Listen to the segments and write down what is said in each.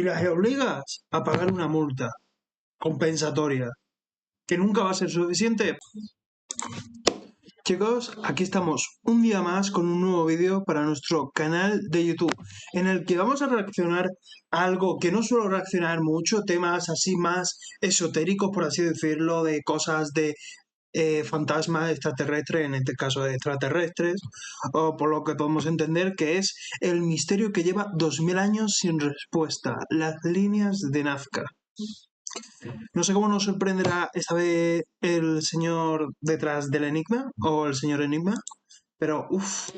y las obligas a pagar una multa compensatoria, que nunca va a ser suficiente. Chicos, aquí estamos un día más con un nuevo vídeo para nuestro canal de YouTube, en el que vamos a reaccionar a algo que no suelo reaccionar mucho, temas así más esotéricos, por así decirlo, de cosas de fantasmas extraterrestres, en este caso de extraterrestres, o por lo que podemos entender que es el misterio que lleva 2000 años sin respuesta, las líneas de Nazca. No sé cómo nos sorprenderá esta vez el señor detrás del enigma o el señor enigma, pero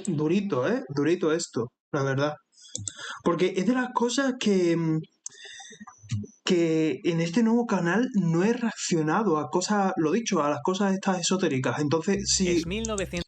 durito, durito esto, la verdad. Porque es de las cosas que en este nuevo canal no he reaccionado a cosas, lo dicho, a las cosas estas esotéricas. Entonces, Es 1900.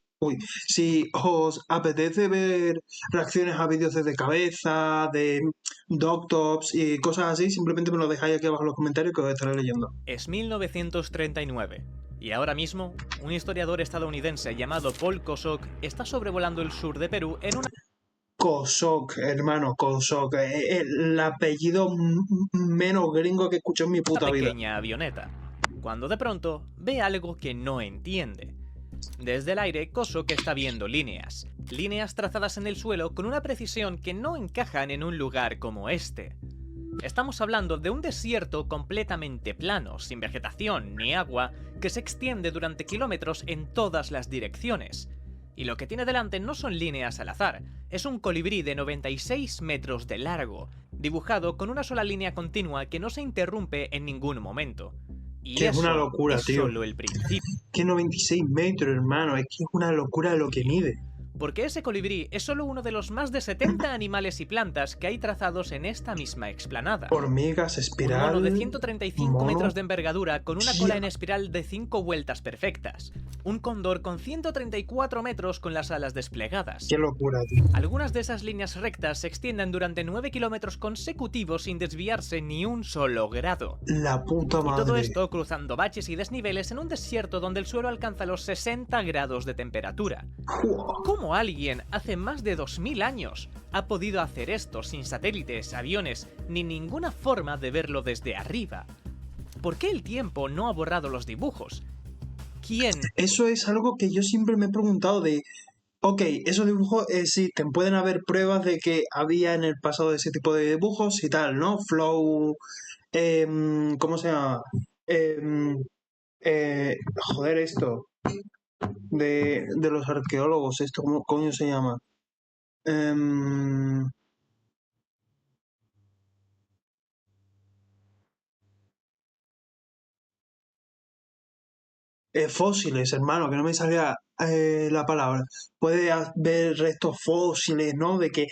si os apetece ver reacciones a vídeos desde cabeza, de doctops y cosas así, simplemente me lo dejáis aquí abajo en los comentarios que os estaré leyendo. Es 1939, y ahora mismo, un historiador estadounidense llamado Paul Kosok está sobrevolando el sur de Perú en una Kosok, hermano, Kosok, el apellido menos gringo que escucho en mi puta vida. pequeña avioneta, cuando de pronto ve algo que no entiende. Desde el aire, Kosok está viendo líneas trazadas en el suelo con una precisión que no encajan en un lugar como este. Estamos hablando de un desierto completamente plano, sin vegetación ni agua, que se extiende durante kilómetros en todas las direcciones. Y lo que tiene delante no son líneas al azar, es un colibrí de 96 metros de largo, dibujado con una sola línea continua que no se interrumpe en ningún momento. Y que eso es una locura, es tío. solo el principio. Que 96 metros, hermano, es que es una locura lo que mide. Porque ese colibrí es solo uno de los más de 70 animales y plantas que hay trazados en esta misma explanada. Hormigas, espiral... Un mono de 135 metros de envergadura con una Tía. cola en espiral de 5 vueltas perfectas. Un cóndor con 134 metros con las alas desplegadas. Qué locura, tío. Algunas de esas líneas rectas se extienden durante 9 kilómetros consecutivos sin desviarse ni un solo grado. La puta madre. Y todo esto cruzando baches y desniveles en un desierto donde el suelo alcanza los 60 grados de temperatura. ¿Cómo alguien, hace más de 2000 años, ha podido hacer esto sin satélites, aviones, ni ninguna forma de verlo desde arriba? ¿Por qué el tiempo no ha borrado los dibujos? ¿Quién? Eso es algo que yo siempre me he preguntado de... Ok, esos dibujos existen, pueden haber pruebas de que había en el pasado ese tipo de dibujos y tal, ¿no? Flow... ¿cómo se llama? Joder, esto... De los arqueólogos, esto, ¿cómo coño se llama? Fósiles, hermano, que no me salía la palabra. Puede haber restos fósiles, ¿no? De que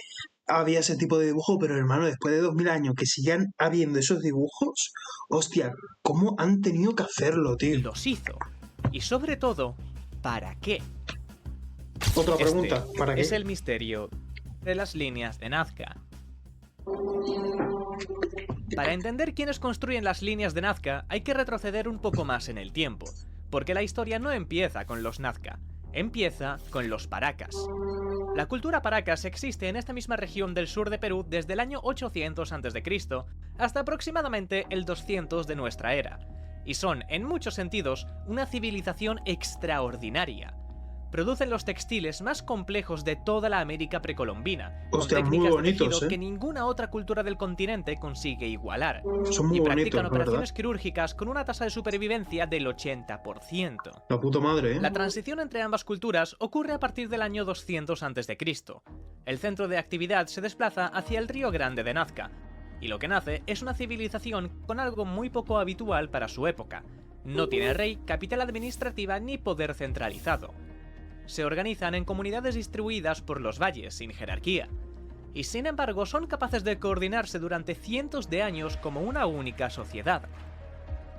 había ese tipo de dibujo, pero hermano, después de 2000 años que sigan habiendo esos dibujos, hostia, ¿cómo han tenido que hacerlo, tío? Los hizo. Y sobre todo, ¿para qué? Otra pregunta, ¿para qué? Es el misterio de las líneas de Nazca. Para entender quiénes construyen las líneas de Nazca, hay que retroceder un poco más en el tiempo, porque la historia no empieza con los Nazca, empieza con los Paracas. La cultura Paracas existe en esta misma región del sur de Perú desde el año 800 a.C. hasta aproximadamente el 200 de nuestra era, y son, en muchos sentidos, una civilización extraordinaria. Producen los textiles más complejos de toda la América precolombina, Hostia, con técnicas muy bonitos, de tejido que ninguna otra cultura del continente consigue igualar. Son muy y bonitos, practican operaciones ¿verdad? quirúrgicas con una tasa de supervivencia del 80%. La puta madre, ¿eh? La transición entre ambas culturas ocurre a partir del año 200 a.C. El centro de actividad se desplaza hacia el río Grande de Nazca, y lo que nace es una civilización con algo muy poco habitual para su época. No tiene rey, capital administrativa ni poder centralizado. Se organizan en comunidades distribuidas por los valles, sin jerarquía. Y sin embargo son capaces de coordinarse durante cientos de años como una única sociedad.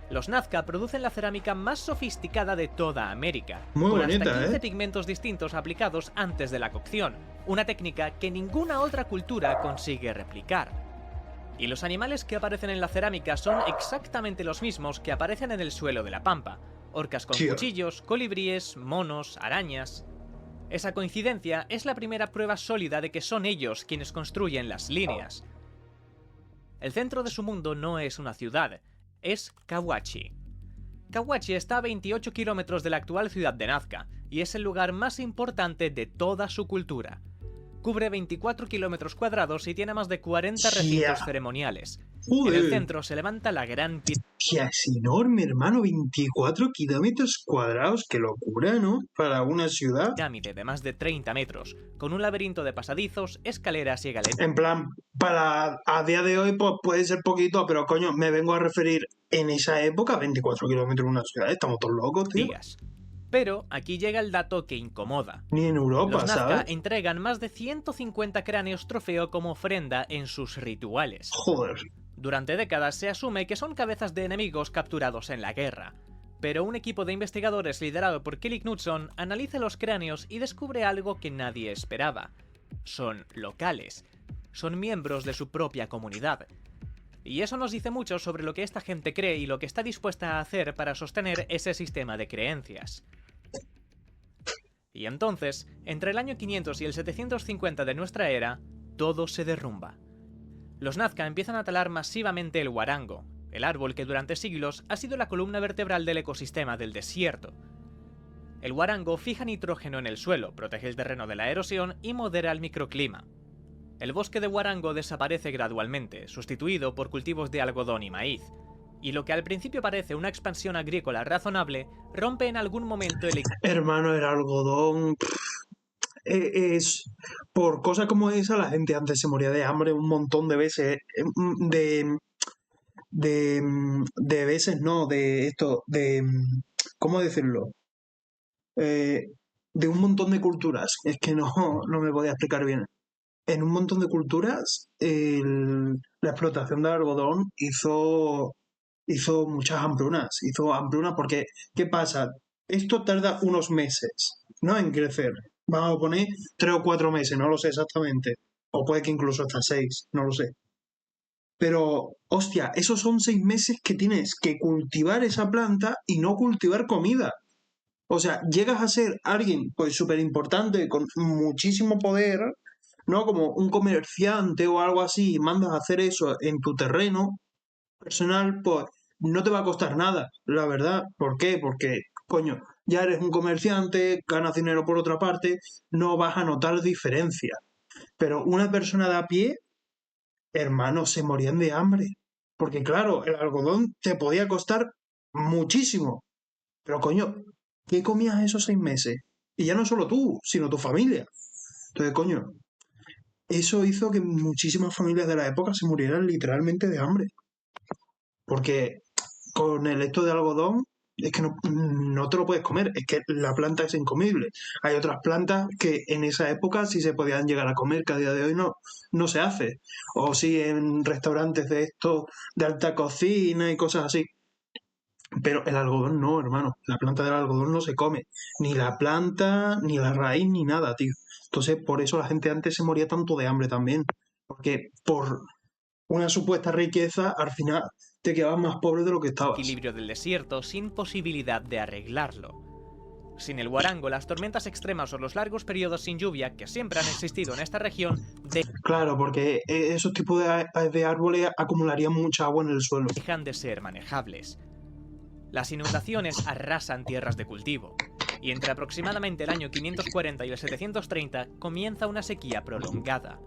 Los Nazca producen la cerámica más sofisticada de toda América, Muy con bonita, hasta 15 pigmentos distintos aplicados antes de la cocción, una técnica que ninguna otra cultura consigue replicar. Y los animales que aparecen en la cerámica son exactamente los mismos que aparecen en el suelo de la pampa: orcas con cuchillos, colibríes, monos, arañas. Esa coincidencia es la primera prueba sólida de que son ellos quienes construyen las líneas. El centro de su mundo no es una ciudad, es Kawachi. Kawachi está a 28 kilómetros de la actual ciudad de Nazca, y es el lugar más importante de toda su cultura. Cubre 24 kilómetros cuadrados y tiene más de 40 recintos ceremoniales. En el centro se levanta la gran pirámide. Es enorme, hermano, 24 kilómetros cuadrados, qué locura, ¿no? Para una ciudad. Pirámide de más de 30 metros, con un laberinto de pasadizos, escaleras y galerías. En plan, para a día de hoy pues puede ser poquito, pero coño, me vengo a referir en esa época, 24 kilómetros en una ciudad, estamos todos locos, tío. Pero aquí llega el dato que incomoda. Ni en Europa, los Nazca ¿sabes? entregan más de 150 cráneos trofeo como ofrenda en sus rituales. Joder. Durante décadas se asume que son cabezas de enemigos capturados en la guerra, pero un equipo de investigadores liderado por Kelly Knudson analiza los cráneos y descubre algo que nadie esperaba. Son locales, son miembros de su propia comunidad. Y eso nos dice mucho sobre lo que esta gente cree y lo que está dispuesta a hacer para sostener ese sistema de creencias. Y entonces, entre el año 500 y el 750 de nuestra era, todo se derrumba. Los Nazca empiezan a talar masivamente el huarango, el árbol que durante siglos ha sido la columna vertebral del ecosistema del desierto. El huarango fija nitrógeno en el suelo, protege el terreno de la erosión y modera el microclima. El bosque de huarango desaparece gradualmente, sustituido por cultivos de algodón y maíz, y lo que al principio parece una expansión agrícola razonable, rompe en algún momento el... Hermano, el algodón... es por cosas como esa la gente antes se moría de hambre un montón de veces, de veces no, de esto, de ¿cómo decirlo? De un montón de culturas, es que no me podía explicar bien. En un montón de culturas la explotación del algodón hizo muchas hambrunas, porque ¿qué pasa? Esto tarda unos meses, ¿no? En crecer. Vamos a poner 3 o 4 meses, no lo sé exactamente. O puede que incluso hasta 6, no lo sé. Pero, hostia, esos son 6 meses que tienes que cultivar esa planta y no cultivar comida. O sea, llegas a ser alguien pues súper importante, con muchísimo poder, ¿no? Como un comerciante o algo así, y mandas a hacer eso en tu terreno personal, pues no te va a costar nada, la verdad. ¿Por qué? Porque, coño, ya eres un comerciante, ganas dinero por otra parte, no vas a notar diferencia. Pero una persona de a pie, hermano, se morían de hambre. Porque claro, el algodón te podía costar muchísimo. Pero coño, ¿qué comías esos 6 meses? Y ya no solo tú, sino tu familia. Entonces, coño, eso hizo que muchísimas familias de la época se murieran literalmente de hambre. Porque con el esto de algodón es que no te lo puedes comer, es que la planta es incomible. Hay otras plantas que en esa época sí se podían llegar a comer, que a día de hoy no se hace. O sí en restaurantes de estos de alta cocina y cosas así. Pero el algodón no, hermano. La planta del algodón no se come. Ni la planta, ni la raíz, ni nada, tío. Entonces, por eso la gente antes se moría tanto de hambre también. Porque por una supuesta riqueza, al final te quedabas más pobre de lo que estabas. Equilibrio del desierto sin posibilidad de arreglarlo. Sin el huarango, las tormentas extremas o los largos periodos sin lluvia que siempre han existido en esta región Claro, porque esos tipos de árboles acumularían mucha agua en el suelo. Dejan de ser manejables. Las inundaciones arrasan tierras de cultivo, y entre aproximadamente el año 540 y el 730 comienza una sequía prolongada.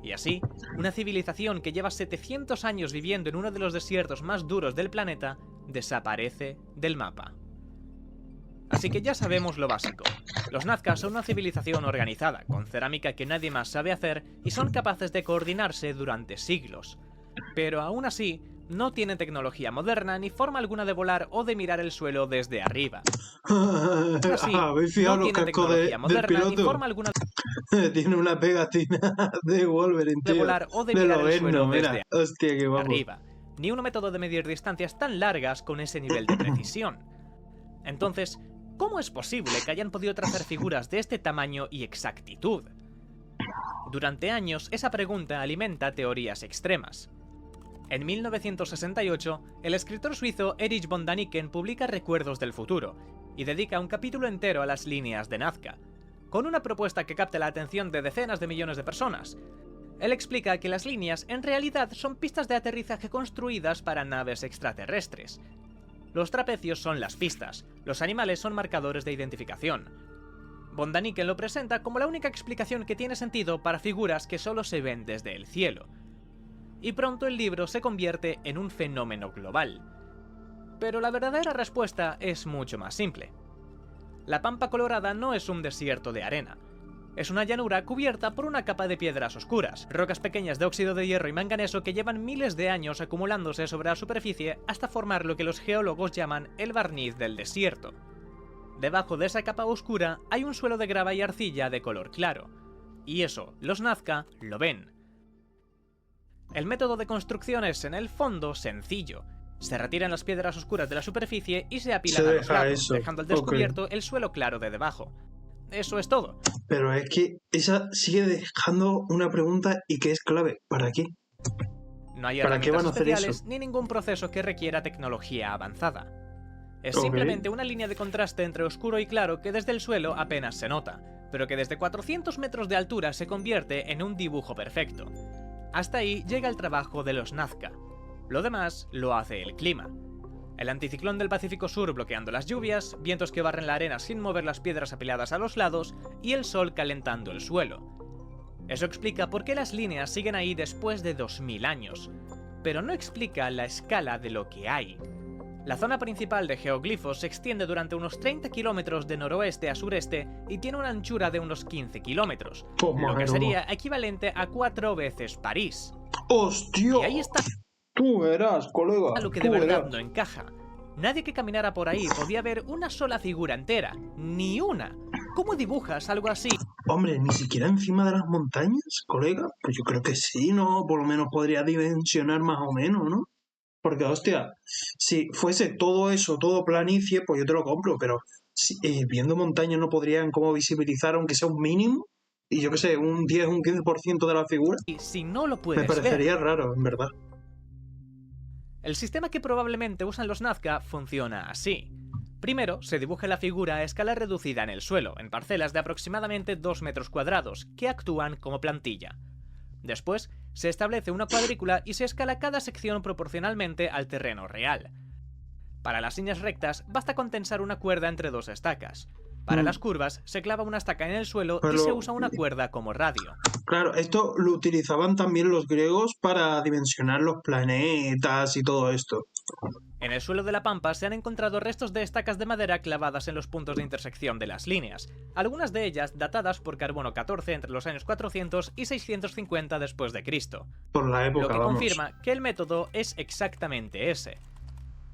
Y así, una civilización que lleva 700 años viviendo en uno de los desiertos más duros del planeta desaparece del mapa. Así que ya sabemos lo básico. Los Nazca son una civilización organizada, con cerámica que nadie más sabe hacer y son capaces de coordinarse durante siglos. Pero aún así, no tienen tecnología moderna ni forma alguna de volar o de mirar el suelo desde arriba. Así, no tienen tecnología moderna ni forma alguna tiene una pegatina de Wolverine, tío. De volar o de mirar el suelo desde hostia, que vamos. arriba. Ni un método de medir distancias tan largas con ese nivel de precisión. Entonces, ¿cómo es posible que hayan podido trazar figuras de este tamaño y exactitud? Durante años, esa pregunta alimenta teorías extremas. En 1968, el escritor suizo Erich von Däniken publica Recuerdos del futuro y dedica un capítulo entero a las líneas de Nazca, con una propuesta que capte la atención de decenas de millones de personas. Él explica que las líneas en realidad son pistas de aterrizaje construidas para naves extraterrestres. Los trapecios son las pistas, los animales son marcadores de identificación. Von Daniken lo presenta como la única explicación que tiene sentido para figuras que solo se ven desde el cielo. Y pronto el libro se convierte en un fenómeno global. Pero la verdadera respuesta es mucho más simple. La Pampa Colorada no es un desierto de arena. Es una llanura cubierta por una capa de piedras oscuras, rocas pequeñas de óxido de hierro y manganeso que llevan miles de años acumulándose sobre la superficie hasta formar lo que los geólogos llaman el barniz del desierto. Debajo de esa capa oscura hay un suelo de grava y arcilla de color claro, y eso los Nazca lo ven. El método de construcción es, en el fondo, sencillo. Se retiran las piedras oscuras de la superficie y se apilan a los lados, dejando al descubierto el suelo claro de debajo. Eso es todo. Pero es que esa sigue dejando una pregunta y que es clave. ¿Para qué? No hay ¿Para qué van a hacer especiales eso? ni ningún proceso que requiera tecnología avanzada. Es simplemente una línea de contraste entre oscuro y claro que desde el suelo apenas se nota, pero que desde 400 metros de altura se convierte en un dibujo perfecto. Hasta ahí llega el trabajo de los Nazca. Lo demás lo hace el clima. El anticiclón del Pacífico Sur bloqueando las lluvias, vientos que barren la arena sin mover las piedras apiladas a los lados y el sol calentando el suelo. Eso explica por qué las líneas siguen ahí después de 2000 años, pero no explica la escala de lo que hay. La zona principal de geoglifos se extiende durante unos 30 kilómetros de noroeste a sureste y tiene una anchura de unos 15 kilómetros, lo que sería equivalente a 4 veces París. ¡Hostia! Y ahí está Tú verás, colega. lo que de verdad no encaja. Nadie que caminara por ahí podía ver una sola figura entera, ni una. ¿Cómo dibujas algo así? Hombre, ni siquiera encima de las montañas, colega. Pues yo creo que sí, ¿no? Por lo menos podría dimensionar más o menos, ¿no? Porque, hostia, si fuese todo eso, todo planicie, pues yo te lo compro, pero viendo montañas no podrían como visibilizar, aunque sea un mínimo, y yo qué sé, un 10, un 15% de la figura. Si no lo Me puedes parecería ver. raro, en verdad. El sistema que probablemente usan los Nazca funciona así. Primero, se dibuja la figura a escala reducida en el suelo, en parcelas de aproximadamente 2 metros cuadrados, que actúan como plantilla. Después, se establece una cuadrícula y se escala cada sección proporcionalmente al terreno real. Para las líneas rectas, basta con tensar una cuerda entre dos estacas. Para las curvas, se clava una estaca en el suelo y se usa una cuerda como radio. Claro, esto lo utilizaban también los griegos para dimensionar los planetas y todo esto. En el suelo de la Pampa se han encontrado restos de estacas de madera clavadas en los puntos de intersección de las líneas, algunas de ellas datadas por carbono 14 entre los años 400 y 650 después de Cristo. Por la época, Lo que vamos. confirma que el método es exactamente ese.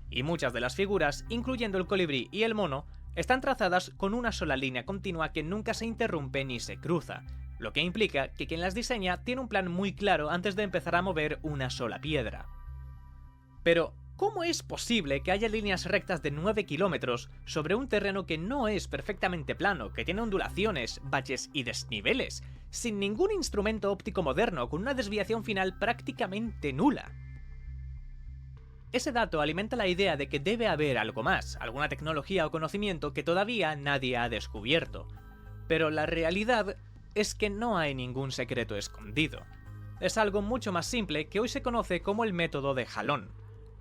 Y muchas de las figuras, incluyendo el colibrí y el mono, están trazadas con una sola línea continua que nunca se interrumpe ni se cruza, lo que implica que quien las diseña tiene un plan muy claro antes de empezar a mover una sola piedra. Pero, ¿cómo es posible que haya líneas rectas de 9 kilómetros sobre un terreno que no es perfectamente plano, que tiene ondulaciones, baches y desniveles, sin ningún instrumento óptico moderno, con una desviación final prácticamente nula? Ese dato alimenta la idea de que debe haber algo más, alguna tecnología o conocimiento que todavía nadie ha descubierto. Pero la realidad es que no hay ningún secreto escondido. Es algo mucho más simple que hoy se conoce como el método de jalón.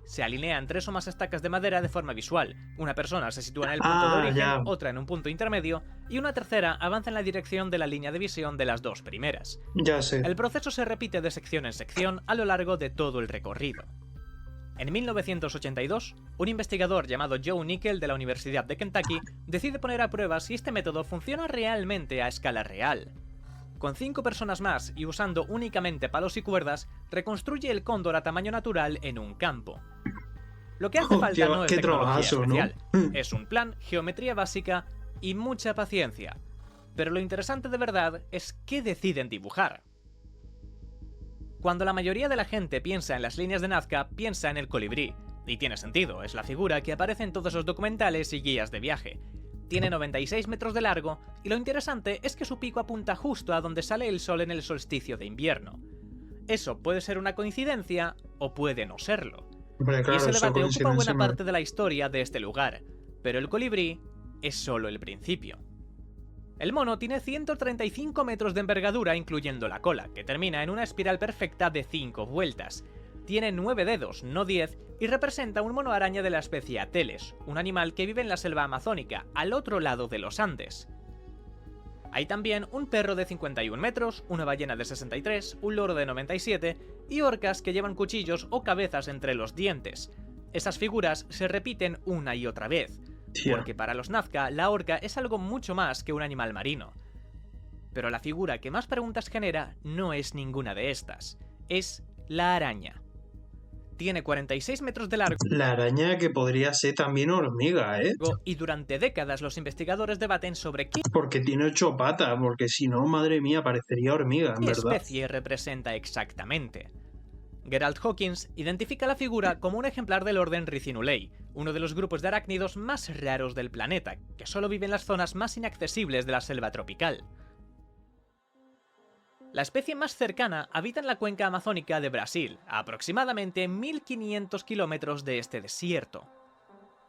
Se alinean 3 o más estacas de madera de forma visual. Una persona se sitúa en el punto de origen, otra en un punto intermedio, y una tercera avanza en la dirección de la línea de visión de las 2 primeras. Ya sé. El proceso se repite de sección en sección a lo largo de todo el recorrido. En 1982, un investigador llamado Joe Nickel de la Universidad de Kentucky decide poner a prueba si este método funciona realmente a escala real. Con 5 personas más y usando únicamente palos y cuerdas, reconstruye el cóndor a tamaño natural en un campo. Lo que hace falta no es tecnología especial, es un plan, geometría básica y mucha paciencia. Pero lo interesante de verdad es qué deciden dibujar. Cuando la mayoría de la gente piensa en las líneas de Nazca, piensa en el colibrí. Y tiene sentido, es la figura que aparece en todos los documentales y guías de viaje. Tiene 96 metros de largo, y lo interesante es que su pico apunta justo a donde sale el sol en el solsticio de invierno. Eso puede ser una coincidencia, o puede no serlo. Hombre, claro, y ese debate ocupa buena no. parte de la historia de este lugar, pero el colibrí es solo el principio. El mono tiene 135 metros de envergadura incluyendo la cola, que termina en una espiral perfecta de 5 vueltas. Tiene 9 dedos, no 10, y representa un mono araña de la especie Ateles, un animal que vive en la selva amazónica, al otro lado de los Andes. Hay también un perro de 51 metros, una ballena de 63, un loro de 97 y orcas que llevan cuchillos o cabezas entre los dientes. Esas figuras se repiten una y otra vez, porque para los Nazca la orca es algo mucho más que un animal marino. Pero la figura que más preguntas genera no es ninguna de estas, es la araña. Tiene 46 metros de largo. La araña que podría ser también hormiga, ¿eh? Y durante décadas los investigadores debaten sobre qué Porque tiene 8 patas, porque si no, madre mía, parecería hormiga, en verdad. especie representa exactamente. Gerald Hawkins identifica la figura como un ejemplar del orden Riccinulae, uno de los grupos de arácnidos más raros del planeta, que solo vive en las zonas más inaccesibles de la selva tropical. La especie más cercana habita en la cuenca amazónica de Brasil, a aproximadamente 1500 kilómetros de este desierto.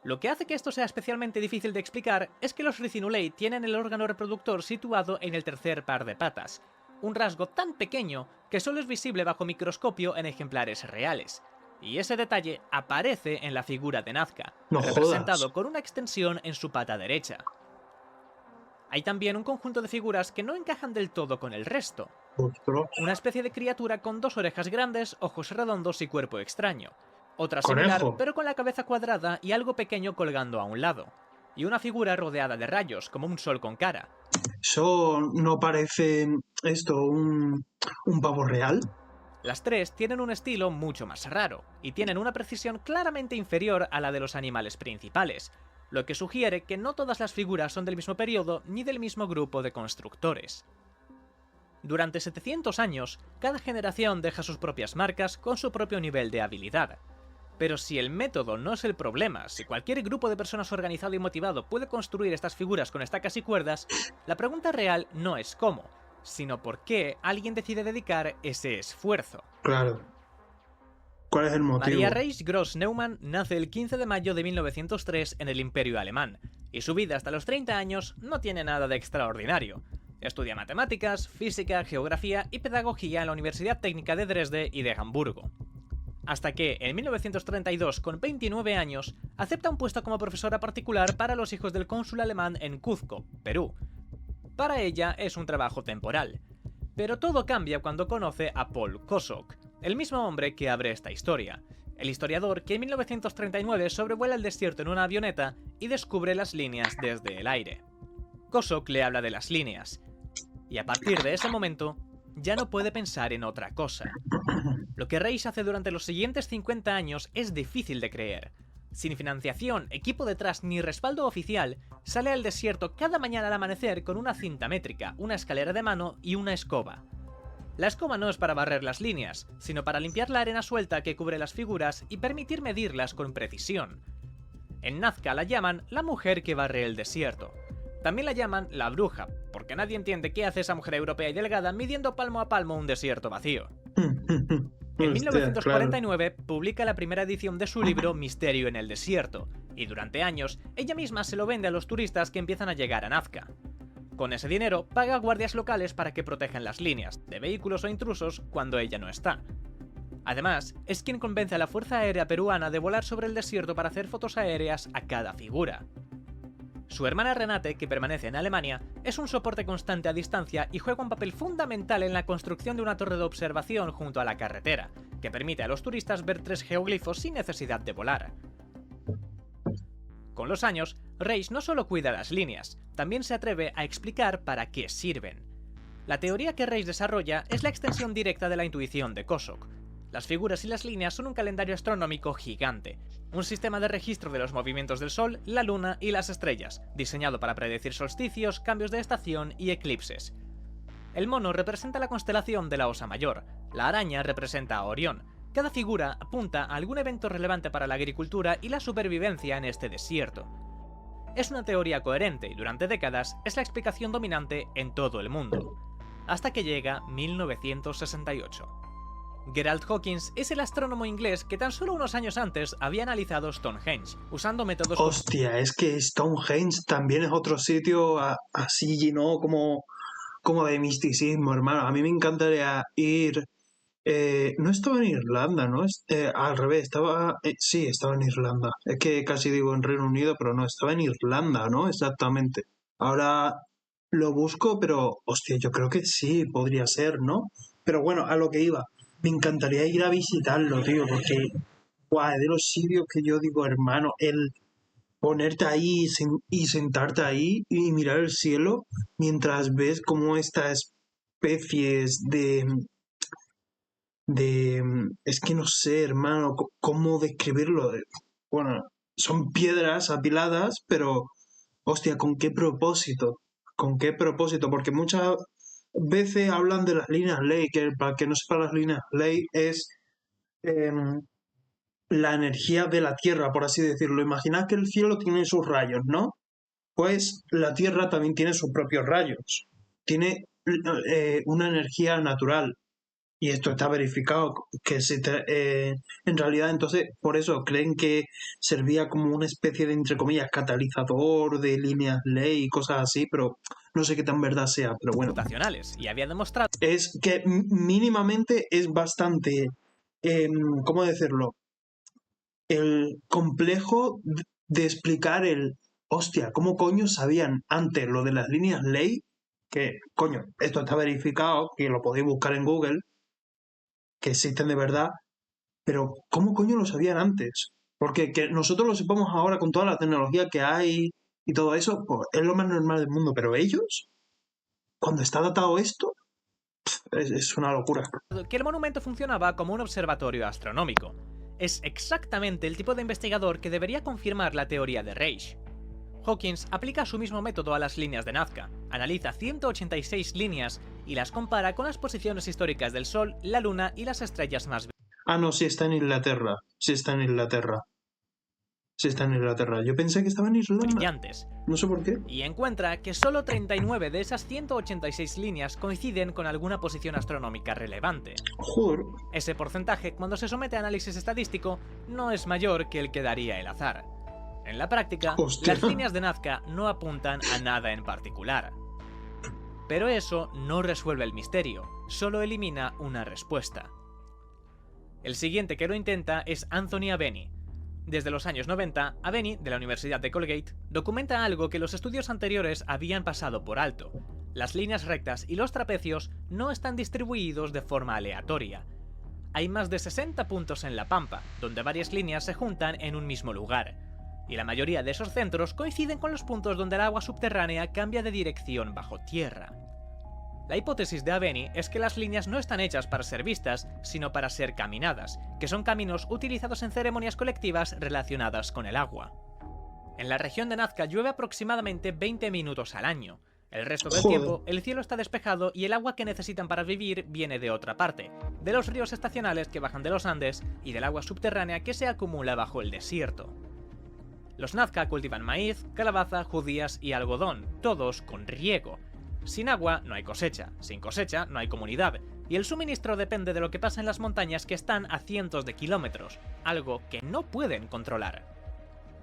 Lo que hace que esto sea especialmente difícil de explicar es que los Riccinulae tienen el órgano reproductor situado en el tercer par de patas, un rasgo tan pequeño que solo es visible bajo microscopio en ejemplares reales, y ese detalle aparece en la figura de Nazca, representado con una extensión en su pata derecha. Hay también un conjunto de figuras que no encajan del todo con el resto. Una especie de criatura con 2 orejas grandes, ojos redondos y cuerpo extraño. Otra similar, pero con la cabeza cuadrada y algo pequeño colgando a un lado. Y una figura rodeada de rayos, como un sol con cara. ¿Eso no parece un pavo real? Las tres tienen un estilo mucho más raro, y tienen una precisión claramente inferior a la de los animales principales, lo que sugiere que no todas las figuras son del mismo periodo ni del mismo grupo de constructores. Durante 700 años, cada generación deja sus propias marcas con su propio nivel de habilidad. Pero si el método no es el problema, si cualquier grupo de personas organizado y motivado puede construir estas figuras con estacas y cuerdas, la pregunta real no es cómo, sino por qué alguien decide dedicar ese esfuerzo. Claro. ¿Cuál es el motivo? Maria Reis Gross-Neumann nace el 15 de mayo de 1903 en el Imperio Alemán, y su vida hasta los 30 años no tiene nada de extraordinario. Estudia matemáticas, física, geografía y pedagogía en la Universidad Técnica de Dresde y de Hamburgo. Hasta que, en 1932, con 29 años, acepta un puesto como profesora particular para los hijos del cónsul alemán en Cuzco, Perú. Para ella es un trabajo temporal. Pero todo cambia cuando conoce a Paul Kosok, el mismo hombre que abre esta historia, el historiador que en 1939 sobrevuela el desierto en una avioneta y descubre las líneas desde el aire. Kosok le habla de las líneas, y a partir de ese momento, ya no puede pensar en otra cosa. Lo que Reis hace durante los siguientes 50 años es difícil de creer. Sin financiación, equipo detrás ni respaldo oficial, sale al desierto cada mañana al amanecer con una cinta métrica, una escalera de mano y una escoba. La escoba no es para barrer las líneas, sino para limpiar la arena suelta que cubre las figuras y permitir medirlas con precisión. En Nazca la llaman la mujer que barre el desierto. También la llaman la bruja, porque nadie entiende qué hace esa mujer europea y delgada midiendo palmo a palmo un desierto vacío. En 1949 publica la primera edición de su libro Misterio en el desierto, y durante años ella misma se lo vende a los turistas que empiezan a llegar a Nazca. Con ese dinero paga guardias locales para que protejan las líneas, de vehículos o intrusos, cuando ella no está. Además, es quien convence a la Fuerza Aérea Peruana de volar sobre el desierto para hacer fotos aéreas a cada figura. Su hermana Renate, que permanece en Alemania, es un soporte constante a distancia y juega un papel fundamental en la construcción de una torre de observación junto a la carretera, que permite a los turistas ver 3 geoglifos sin necesidad de volar. Con los años, Reis no solo cuida las líneas, también se atreve a explicar para qué sirven. La teoría que Reis desarrolla es la extensión directa de la intuición de Kosok. Las figuras y las líneas son un calendario astronómico gigante, un sistema de registro de los movimientos del Sol, la Luna y las estrellas, diseñado para predecir solsticios, cambios de estación y eclipses. El mono representa la constelación de la Osa Mayor, la araña representa a Orión. Cada figura apunta a algún evento relevante para la agricultura y la supervivencia en este desierto. Es una teoría coherente y durante décadas es la explicación dominante en todo el mundo, hasta que llega 1968. Gerald Hawkins es el astrónomo inglés que tan solo unos años antes había analizado Stonehenge, usando métodos... Hostia, es que Stonehenge también es otro sitio así, ¿no? Como de misticismo, hermano. A mí me encantaría ir... no estaba en Irlanda, ¿no? Al revés, sí, estaba en Irlanda. Es que casi digo en Reino Unido, pero no, estaba en Irlanda, ¿no? Exactamente. Ahora lo busco, pero, hostia, yo creo que sí, podría ser, ¿no? Pero bueno, a lo que iba. Me encantaría ir a visitarlo, tío, porque, guau, es de los sitios que yo digo, hermano, el ponerte ahí y sentarte ahí y mirar el cielo mientras ves cómo estas especies es que no sé, hermano, cómo describirlo. Bueno, son piedras apiladas, pero, hostia, ¿con qué propósito? ¿Con qué propósito? Porque muchas veces hablan de las líneas ley, que para que no sepa las líneas ley es em, la energía de la Tierra, por así decirlo. Imaginad que el cielo tiene sus rayos, ¿no? Pues la Tierra también tiene sus propios rayos. Tiene una energía natural. Y esto está verificado, que en realidad entonces por eso creen que servía como una especie de, entre comillas, catalizador de líneas ley y cosas así, pero no sé qué tan verdad sea, pero bueno. Computacionales, y había demostrado... Es que mínimamente es bastante, ¿cómo decirlo? El complejo de explicar hostia, ¿cómo coño sabían antes lo de las líneas ley? Que, coño, esto está verificado, que lo podéis buscar en Google, que existen de verdad, pero ¿cómo coño lo sabían antes? Porque que nosotros lo sepamos ahora con toda la tecnología que hay y todo eso, pues es lo más normal del mundo, pero ellos, cuando está datado esto, es una locura. que el monumento funcionaba como un observatorio astronómico. Es exactamente el tipo de investigador que debería confirmar la teoría de Reich. Hawkins aplica su mismo método a las líneas de Nazca, analiza 186 líneas y las compara con las posiciones históricas del Sol, la Luna y las estrellas más Ah, no, sí está en Inglaterra. Sí está en Inglaterra. Sí está en Inglaterra. Yo pensé que estaba en Irlanda. brillantes. No sé por qué. Y encuentra que solo 39 de esas 186 líneas coinciden con alguna posición astronómica relevante. Joder. Ese porcentaje, cuando se somete a análisis estadístico, no es mayor que el que daría el azar. En la práctica, Hostia. las líneas de Nazca no apuntan a nada en particular. Pero eso no resuelve el misterio, solo elimina una respuesta. El siguiente que lo intenta es Anthony Aveni. Desde los años 90, Aveni, de la Universidad de Colgate, documenta algo que los estudios anteriores habían pasado por alto. Las líneas rectas y los trapecios no están distribuidos de forma aleatoria. Hay más de 60 puntos en la Pampa, donde varias líneas se juntan en un mismo lugar, y la mayoría de esos centros coinciden con los puntos donde el agua subterránea cambia de dirección bajo tierra. La hipótesis de Aveni es que las líneas no están hechas para ser vistas, sino para ser caminadas, que son caminos utilizados en ceremonias colectivas relacionadas con el agua. En la región de Nazca llueve aproximadamente 20 minutos al año. El resto del tiempo, el cielo está despejado y el agua que necesitan para vivir viene de otra parte, de los ríos estacionales que bajan de los Andes y del agua subterránea que se acumula bajo el desierto. Los Nazca cultivan maíz, calabaza, judías y algodón, todos con riego. Sin agua no hay cosecha, sin cosecha no hay comunidad, y el suministro depende de lo que pasa en las montañas que están a cientos de kilómetros, algo que no pueden controlar.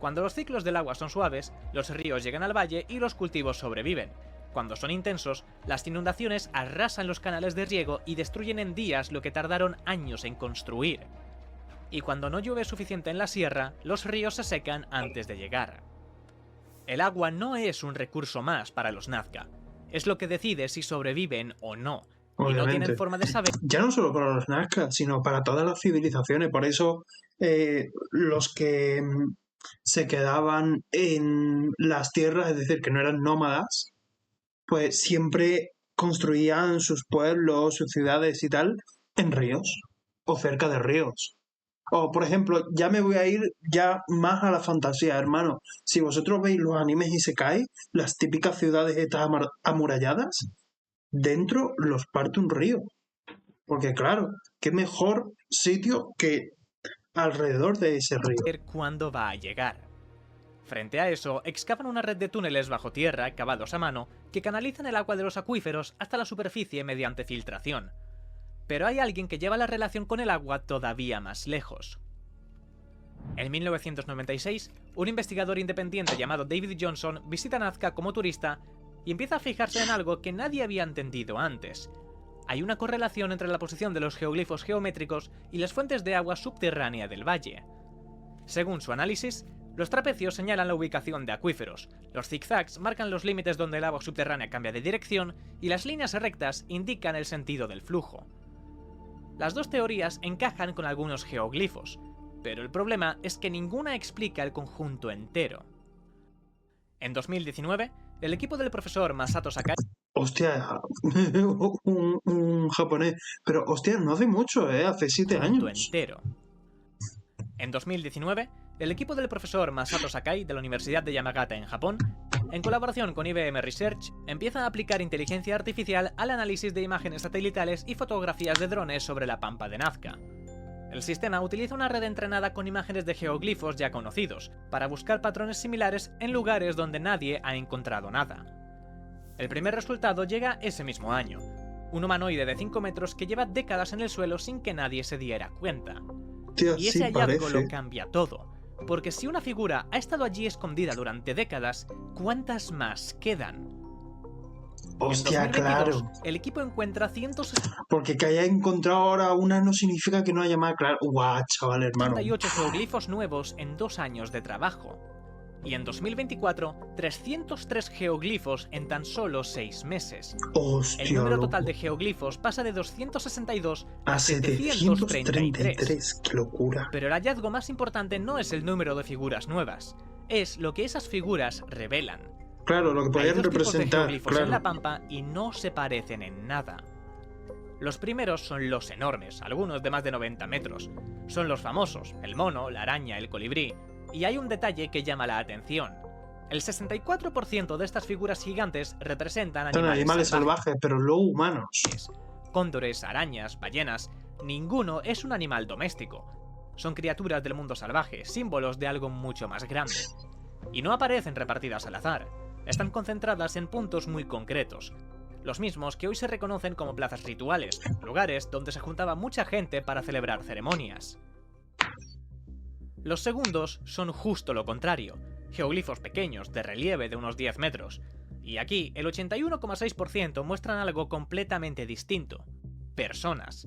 Cuando los ciclos del agua son suaves, los ríos llegan al valle y los cultivos sobreviven. Cuando son intensos, las inundaciones arrasan los canales de riego y destruyen en días lo que tardaron años en construir. Y cuando no llueve suficiente en la sierra, los ríos se secan antes de llegar. El agua no es un recurso más para los Nazca. Es lo que decide si sobreviven o no. Obviamente. Y no tienen forma de saber. Ya no solo para los Nazca, sino para todas las civilizaciones. Por eso los que se quedaban en las tierras, es decir, que no eran nómadas, pues siempre construían sus pueblos, sus ciudades y tal, en ríos o cerca de ríos. O, por ejemplo, ya me voy a ir ya más a la fantasía, hermano. Si vosotros veis los animes Isekai, las típicas ciudades estas amuralladas, dentro los parte un río. Porque claro, qué mejor sitio que alrededor de ese río. Cuándo va a llegar. Frente a eso, excavan una red de túneles bajo tierra, cavados a mano, que canalizan el agua de los acuíferos hasta la superficie mediante filtración. Pero hay alguien que lleva la relación con el agua todavía más lejos. En 1996, un investigador independiente llamado David Johnson visita Nazca como turista y empieza a fijarse en algo que nadie había entendido antes. Hay una correlación entre la posición de los geoglifos geométricos y las fuentes de agua subterránea del valle. Según su análisis, los trapecios señalan la ubicación de acuíferos, los zigzags marcan los límites donde el agua subterránea cambia de dirección y las líneas rectas indican el sentido del flujo. Las dos teorías encajan con algunos geoglifos, pero el problema es que ninguna explica el conjunto entero. En 2019, el equipo del profesor Masato Sakai... Hostia, un japonés. Pero, hostia, no hace mucho, hace 7 años. Entero. En 2019, el equipo del profesor Masato Sakai de la Universidad de Yamagata en Japón, en colaboración con IBM Research, empieza a aplicar inteligencia artificial al análisis de imágenes satelitales y fotografías de drones sobre la pampa de Nazca. El sistema utiliza una red entrenada con imágenes de geoglifos ya conocidos, para buscar patrones similares en lugares donde nadie ha encontrado nada. El primer resultado llega ese mismo año, un humanoide de 5 metros que lleva décadas en el suelo sin que nadie se diera cuenta. Y ese hallazgo lo cambia todo, porque si una figura ha estado allí escondida durante décadas, ¿cuántas más quedan? Hostia, en 2022, claro. El equipo encuentra cientos... Porque que haya encontrado ahora una no significa que no haya más, claro. Guau, chaval, hermano. 38 geoglifos nuevos en 2 años de trabajo. Y en 2024, 303 geoglifos en tan solo 6 meses. Hostia, el número loco. total de geoglifos pasa de 262 a 733. 733. ¡Qué locura! Pero el hallazgo más importante no es el número de figuras nuevas, es lo que esas figuras revelan. Claro, lo que Hay podían dos tipos de representar, geoglifos claro. en la pampa y no se parecen en nada. Los primeros son los enormes, algunos de más de 90 metros. Son los famosos, el mono, la araña, el colibrí. Y hay un detalle que llama la atención. El 64% de estas figuras gigantes representan Son animales salvajes, pero luego humanos. Cóndores, arañas, ballenas, ninguno es un animal doméstico. Son criaturas del mundo salvaje, símbolos de algo mucho más grande. Y no aparecen repartidas al azar. Están concentradas en puntos muy concretos. Los mismos que hoy se reconocen como plazas rituales, lugares donde se juntaba mucha gente para celebrar ceremonias. Los segundos son justo lo contrario, geoglifos pequeños, de relieve de unos 10 metros. Y aquí, el 81,6% muestran algo completamente distinto. Personas.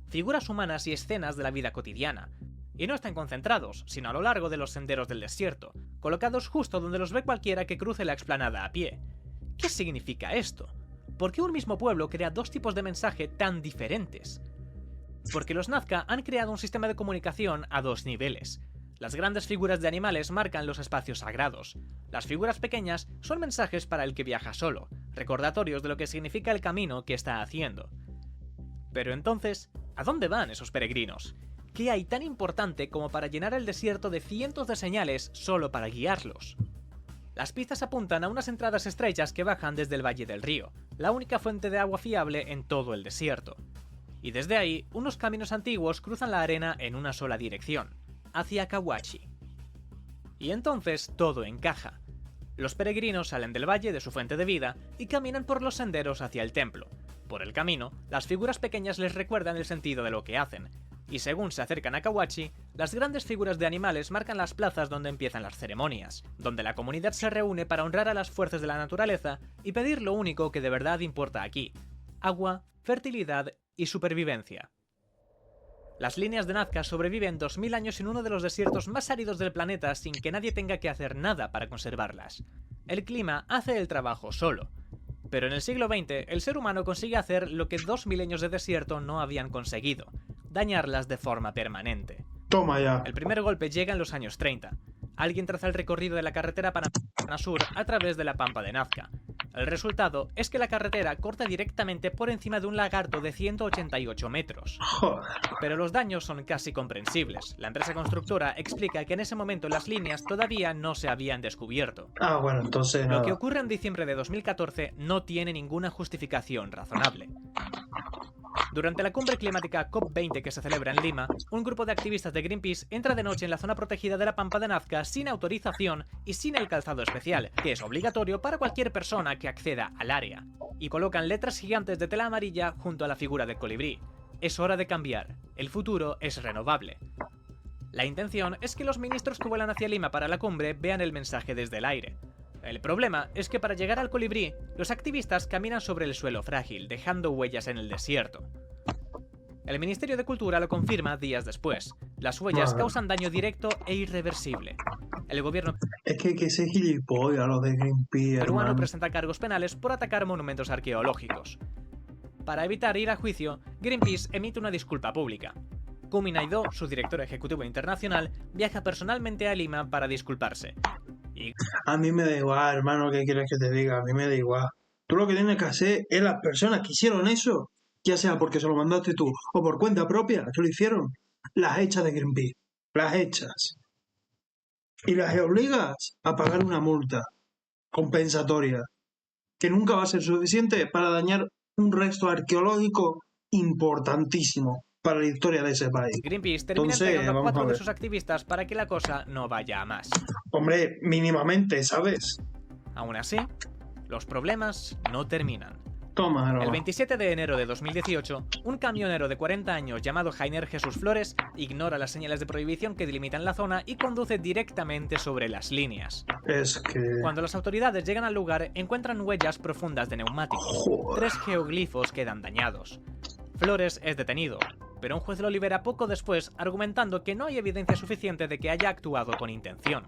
Figuras humanas y escenas de la vida cotidiana. Y no están concentrados, sino a lo largo de los senderos del desierto, colocados justo donde los ve cualquiera que cruce la explanada a pie. ¿Qué significa esto? ¿Por qué un mismo pueblo crea dos tipos de mensaje tan diferentes? Porque los Nazca han creado un sistema de comunicación a 2 niveles. Las grandes figuras de animales marcan los espacios sagrados. Las figuras pequeñas son mensajes para el que viaja solo, recordatorios de lo que significa el camino que está haciendo. Pero entonces, ¿a dónde van esos peregrinos? ¿Qué hay tan importante como para llenar el desierto de cientos de señales solo para guiarlos? Las pistas apuntan a unas entradas estrechas que bajan desde el Valle del Río, la única fuente de agua fiable en todo el desierto. Y desde ahí, unos caminos antiguos cruzan la arena en una sola dirección, hacia Kawachi. Y entonces todo encaja. Los peregrinos salen del valle de su fuente de vida y caminan por los senderos hacia el templo. Por el camino, las figuras pequeñas les recuerdan el sentido de lo que hacen, y según se acercan a Kawachi, las grandes figuras de animales marcan las plazas donde empiezan las ceremonias, donde la comunidad se reúne para honrar a las fuerzas de la naturaleza y pedir lo único que de verdad importa aquí: agua, fertilidad y supervivencia. Las líneas de Nazca sobreviven 2000 años en uno de los desiertos más áridos del planeta sin que nadie tenga que hacer nada para conservarlas. El clima hace el trabajo solo. Pero en el siglo XX, el ser humano consigue hacer lo que 2 milenios de desierto no habían conseguido: dañarlas de forma permanente. Toma ya. El primer golpe llega en los años 30. Alguien traza el recorrido de la carretera Panamá Sur a través de la pampa de Nazca. El resultado es que la carretera corta directamente por encima de un lagarto de 188 metros. Joder. Pero los daños son casi comprensibles. La empresa constructora explica que en ese momento las líneas todavía no se habían descubierto. Ah, bueno, entonces Lo nada. que ocurre en diciembre de 2014 no tiene ninguna justificación razonable. Durante la cumbre climática COP20 que se celebra en Lima, un grupo de activistas de Greenpeace entra de noche en la zona protegida de la pampa de Nazca sin autorización y sin el calzado especial, que es obligatorio para cualquier persona que acceda al área, y colocan letras gigantes de tela amarilla junto a la figura del colibrí. es hora de cambiar. El futuro es renovable. La intención es que los ministros que vuelan hacia Lima para la cumbre vean el mensaje desde el aire. El problema es que para llegar al colibrí, los activistas caminan sobre el suelo frágil, dejando huellas en el desierto. El Ministerio de Cultura lo confirma días después. Las huellas causan daño directo e irreversible. El gobierno Es que ese gilipollas, lo de Greenpeace, peruano hermano. presenta cargos penales por atacar monumentos arqueológicos. Para evitar ir a juicio, Greenpeace emite una disculpa pública. Kumi Naidoo, su director ejecutivo internacional, viaja personalmente a Lima para disculparse. A mí me da igual, hermano, ¿qué quieres que te diga? A mí me da igual. Tú lo que tienes que hacer es las personas que hicieron eso, ya sea porque se lo mandaste tú o por cuenta propia, que lo hicieron, las echas de Greenpeace, las echas. Y las obligas a pagar una multa compensatoria, que nunca va a ser suficiente para dañar un resto arqueológico importantísimo para la historia de ese país. Greenpeace termina Entonces, entregando a vamos a 4 de ver. sus activistas para que la cosa no vaya a más. Hombre, mínimamente, ¿sabes? Aún así, los problemas no terminan. Toma, El no. 27 de enero de 2018, un camionero de 40 años llamado Jainer Jesús Flores ignora las señales de prohibición que delimitan la zona y conduce directamente sobre las líneas. Es que... Cuando las autoridades llegan al lugar, encuentran huellas profundas de neumáticos. Joder. 3 geoglifos quedan dañados. Flores es detenido, pero un juez lo libera poco después, argumentando que no hay evidencia suficiente de que haya actuado con intención.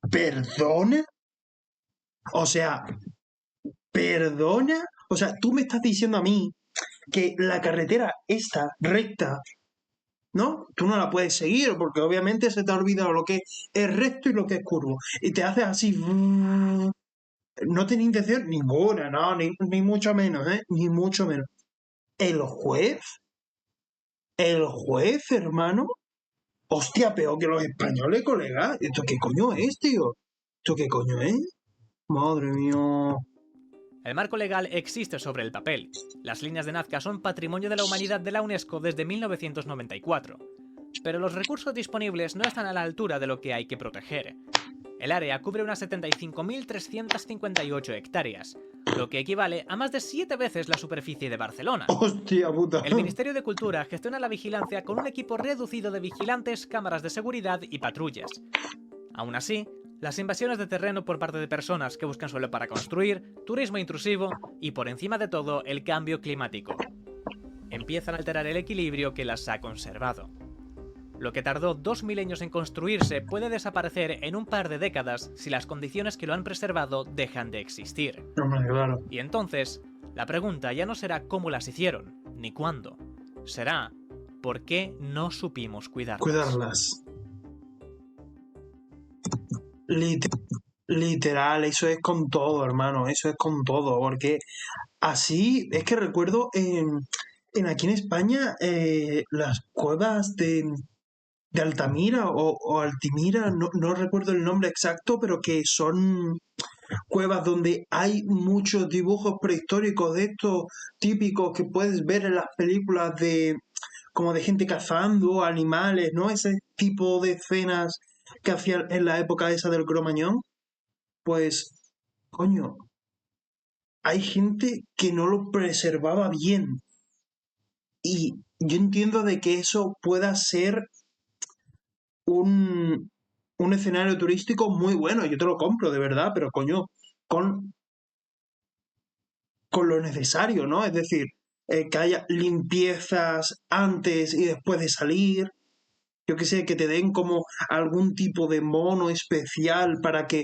¿Perdona? O sea, ¿perdona? O sea, tú me estás diciendo a mí que la carretera esta recta, ¿no? Tú no la puedes seguir porque obviamente se te ha olvidado lo que es recto y lo que es curvo. Y te haces así... No tenía intención ninguna, no, ni mucho menos, ¿eh? Ni mucho menos. El juez, hermano, hostia, peor que los españoles, colega. ¿Esto qué coño es, tío? ¿Esto qué coño es? Madre mía. El marco legal existe sobre el papel. Las líneas de Nazca son Patrimonio de la Humanidad de la UNESCO desde 1994. Pero los recursos disponibles no están a la altura de lo que hay que proteger. El área cubre unas 75.358 hectáreas, lo que equivale a más de 7 veces la superficie de Barcelona. Hostia puta. El Ministerio de Cultura gestiona la vigilancia con un equipo reducido de vigilantes, cámaras de seguridad y patrullas. Aún así, las invasiones de terreno por parte de personas que buscan suelo para construir, turismo intrusivo y, por encima de todo, el cambio climático empiezan a alterar el equilibrio que las ha conservado. Lo que tardó 2 milenios en construirse puede desaparecer en un par de décadas si las condiciones que lo han preservado dejan de existir. Hombre, claro. Y entonces, la pregunta ya no será cómo las hicieron, ni cuándo. Será, ¿por qué no supimos cuidarlas? Cuidarlas. Literal, eso es con todo, hermano, eso es con todo, porque así es que recuerdo aquí en España las cuevas de Altamira o Altimira, no recuerdo el nombre exacto, pero que son cuevas donde hay muchos dibujos prehistóricos de estos típicos que puedes ver en las películas como de gente cazando animales, ¿no? Ese tipo de escenas que hacían en la época esa del Cromañón. Pues, coño, hay gente que no lo preservaba bien. Y yo entiendo de que eso pueda ser un escenario turístico muy bueno, yo te lo compro, de verdad, pero coño, con, con lo necesario, ¿no? Es decir, que haya limpiezas antes y después de salir, yo que sé, que te den como algún tipo de mono especial para que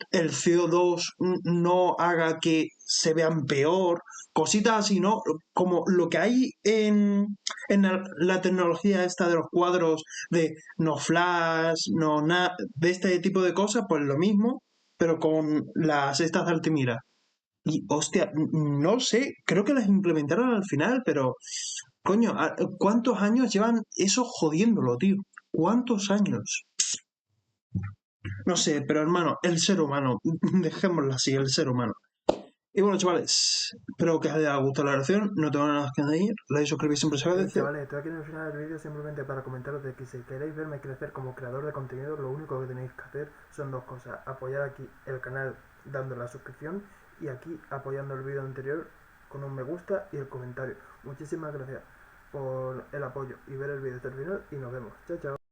el CO2 no haga que se vean peor, cositas así, ¿no? Como lo que hay en la tecnología esta de los cuadros de no flash, no nada, de este tipo de cosas, pues lo mismo, pero con las estas de Altimira. Y hostia, no sé, creo que las implementaron al final, pero coño, ¿cuántos años llevan eso jodiéndolo, tío? ¿Cuántos años? No sé, pero hermano, el ser humano, dejémoslo así, el ser humano. Y bueno, chavales, espero que os haya gustado la relación, no tengo nada más que añadir, like y suscribir siempre se agradece. Chavales, estoy aquí en el final del vídeo simplemente para comentaros de que si queréis verme crecer como creador de contenido, lo único que tenéis que hacer son dos cosas: apoyar aquí el canal dando la suscripción y aquí apoyando el vídeo anterior con un me gusta y el comentario. Muchísimas gracias por el apoyo y ver el vídeo hasta el final y nos vemos. Chao, chao.